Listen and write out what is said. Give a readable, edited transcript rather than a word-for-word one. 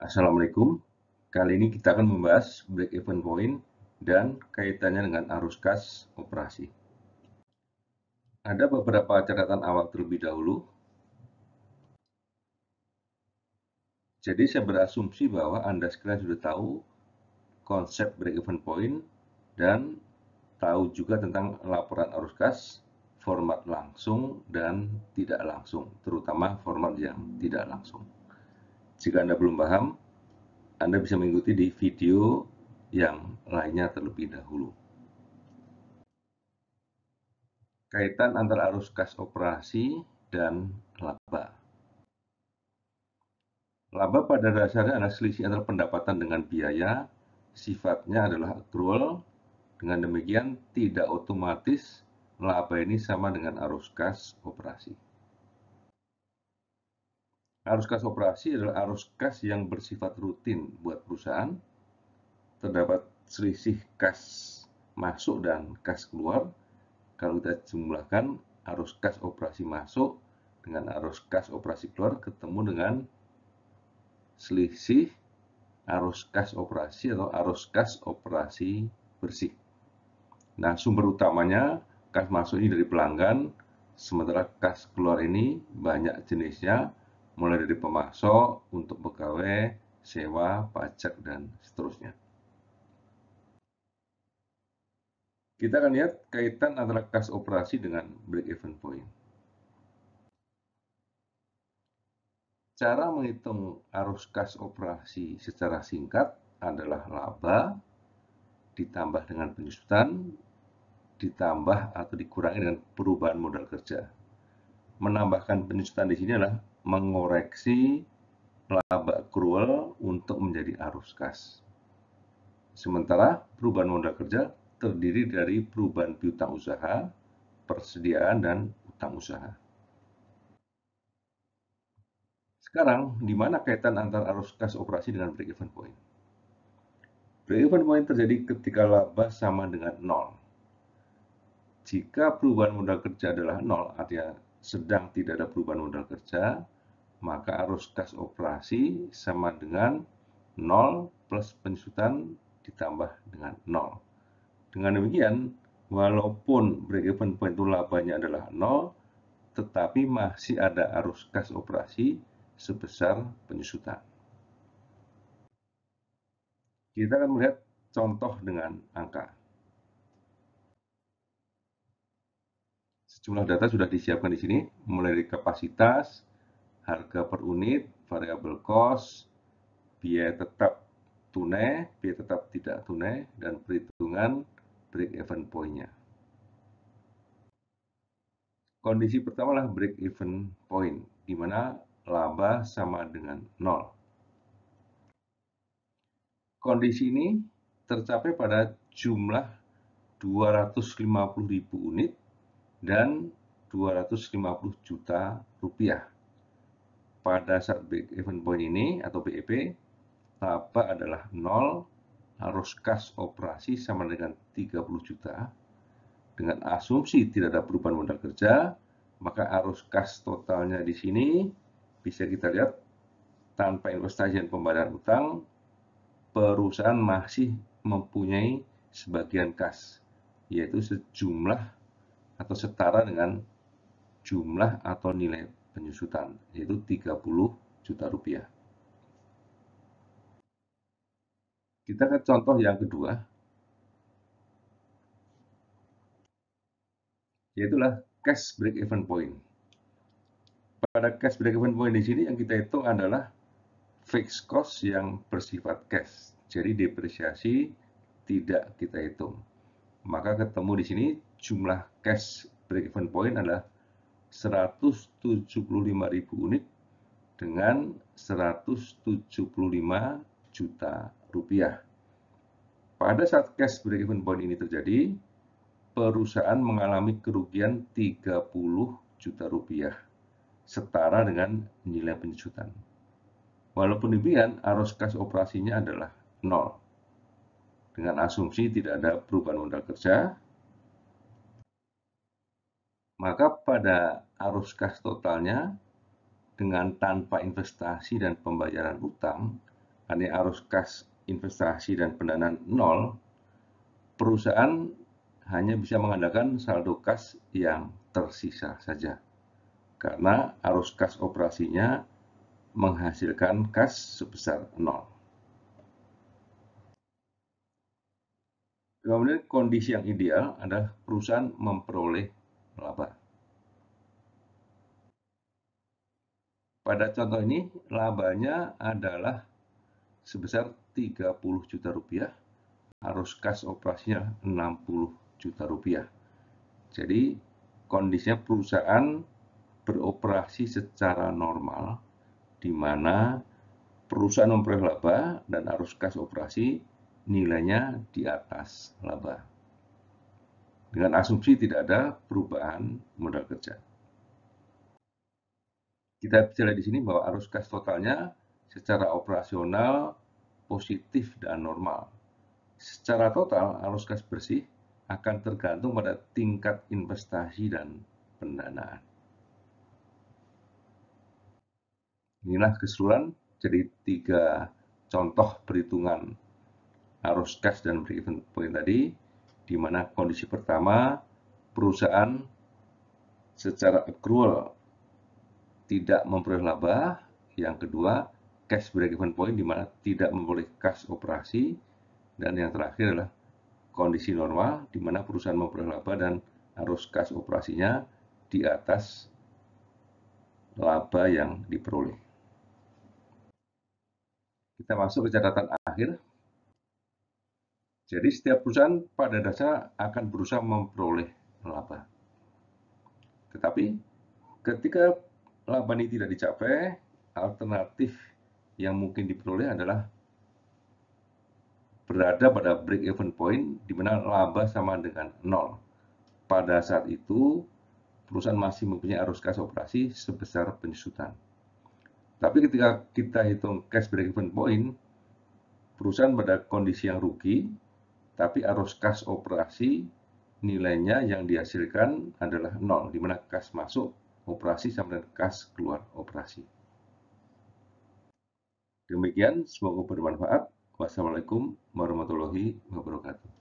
Assalamualaikum. Kali ini kita akan membahas break-even point dan kaitannya dengan arus kas operasi. Ada beberapa catatan awal terlebih dahulu. Jadi saya berasumsi bahwa Anda sekalian sudah tahu konsep break-even point dan tahu juga tentang laporan arus kas, format langsung dan tidak langsung, terutama format yang tidak langsung. Jika Anda belum paham, Anda bisa mengikuti di video yang lainnya terlebih dahulu. Kaitan antara arus kas operasi dan laba. Laba pada dasarnya adalah selisih antara pendapatan dengan biaya, sifatnya adalah accrual. Dengan demikian, tidak otomatis laba ini sama dengan arus kas operasi. Arus kas operasi adalah arus kas yang bersifat rutin buat perusahaan. Terdapat selisih kas masuk dan kas keluar. Kalau kita jumlahkan arus kas operasi masuk dengan arus kas operasi keluar, ketemu dengan selisih arus kas operasi atau arus kas operasi bersih. Nah, sumber utamanya kas masuk ini dari pelanggan, sementara kas keluar ini banyak jenisnya, mulai dari pemasok, untuk pegawai, sewa, pajak, dan seterusnya. Kita akan lihat kaitan antara kas operasi dengan break-even point. Cara menghitung arus kas operasi secara singkat adalah laba ditambah dengan penyusutan ditambah atau dikurangi dengan perubahan modal kerja. Menambahkan penyusutan di sini adalah mengoreksi laba accrual untuk menjadi arus kas. Sementara perubahan modal kerja terdiri dari perubahan piutang usaha, persediaan, dan utang usaha. Sekarang, di mana kaitan antara arus kas operasi dengan break-even point? Break-even point terjadi ketika laba sama dengan 0. Jika perubahan modal kerja adalah 0, artinya sedang tidak ada perubahan modal kerja, maka arus kas operasi sama dengan 0 plus penyusutan ditambah dengan 0. Dengan demikian, walaupun break-even point itu labanya adalah 0, tetapi masih ada arus kas operasi sebesar penyusutan. Kita akan melihat contoh dengan angka. Sejumlah data sudah disiapkan di sini, mulai dari kapasitas, harga per unit, variable cost, biaya tetap tunai, biaya tetap tidak tunai, dan perhitungan break-even point-nya. Kondisi pertama adalah break-even point, di mana laba sama dengan 0. Kondisi ini tercapai pada jumlah 250.000 unit dan 250 juta rupiah. Pada saat break-even point ini atau BEP, laba adalah 0, arus kas operasi sama dengan 30 juta. Dengan asumsi tidak ada perubahan modal kerja, maka arus kas totalnya di sini bisa kita lihat tanpa investasi dan pembayaran utang, perusahaan masih mempunyai sebagian kas, yaitu sejumlah atau setara dengan jumlah atau nilai penyusutan, yaitu 30 juta rupiah. Kita ke contoh yang kedua, yaitulah cash break-even point. Pada cash break-even point di sini yang kita hitung adalah fixed cost yang bersifat cash. Jadi depresiasi tidak kita hitung. Maka ketemu di sini jumlah cash break-even point adalah 175.000 unit dengan 175 juta rupiah. Pada saat cash break-even point ini terjadi, perusahaan mengalami kerugian 30 juta rupiah, setara dengan nilai penyusutan. Walaupun demikian, arus kas operasinya adalah 0. Dengan asumsi tidak ada perubahan modal kerja, maka pada arus kas totalnya dengan tanpa investasi dan pembayaran utang artinya arus kas investasi dan pendanaan 0, perusahaan hanya bisa mengandalkan saldo kas yang tersisa saja. Karena arus kas operasinya menghasilkan kas sebesar 0. Kemudian kondisi yang ideal adalah perusahaan memperoleh laba. Pada contoh ini, labanya adalah sebesar 30 juta rupiah, arus kas operasinya 60 juta rupiah. Jadi, kondisinya perusahaan beroperasi secara normal, di mana perusahaan memperoleh laba dan arus kas operasi nilainya di atas laba. Dengan asumsi tidak ada perubahan modal kerja. Kita bisa lihat di sini bahwa arus kas totalnya secara operasional positif dan normal. Secara total, arus kas bersih akan tergantung pada tingkat investasi dan pendanaan. Inilah keseluruhan jadi 3 contoh perhitungan arus kas dan break-even point tadi, di mana kondisi pertama perusahaan secara accrual tidak memperoleh laba, yang kedua cash break-even point di mana tidak memperoleh kas operasi, dan yang terakhir adalah kondisi normal di mana perusahaan memperoleh laba dan arus kas operasinya di atas laba yang diperoleh. Kita masuk ke catatan akhir. Jadi setiap perusahaan pada dasarnya akan berusaha memperoleh laba. Tetapi ketika laba ini tidak dicapai, alternatif yang mungkin diperoleh adalah berada pada break-even point di mana laba sama dengan 0. Pada saat itu, perusahaan masih mempunyai arus kas operasi sebesar penyusutan. Tapi ketika kita hitung cash break-even point, perusahaan pada kondisi yang rugi, tapi arus kas operasi nilainya yang dihasilkan adalah 0, di mana kas masuk operasi sama dengan kas keluar operasi. Demikian, semoga bermanfaat. Wassalamualaikum warahmatullahi wabarakatuh.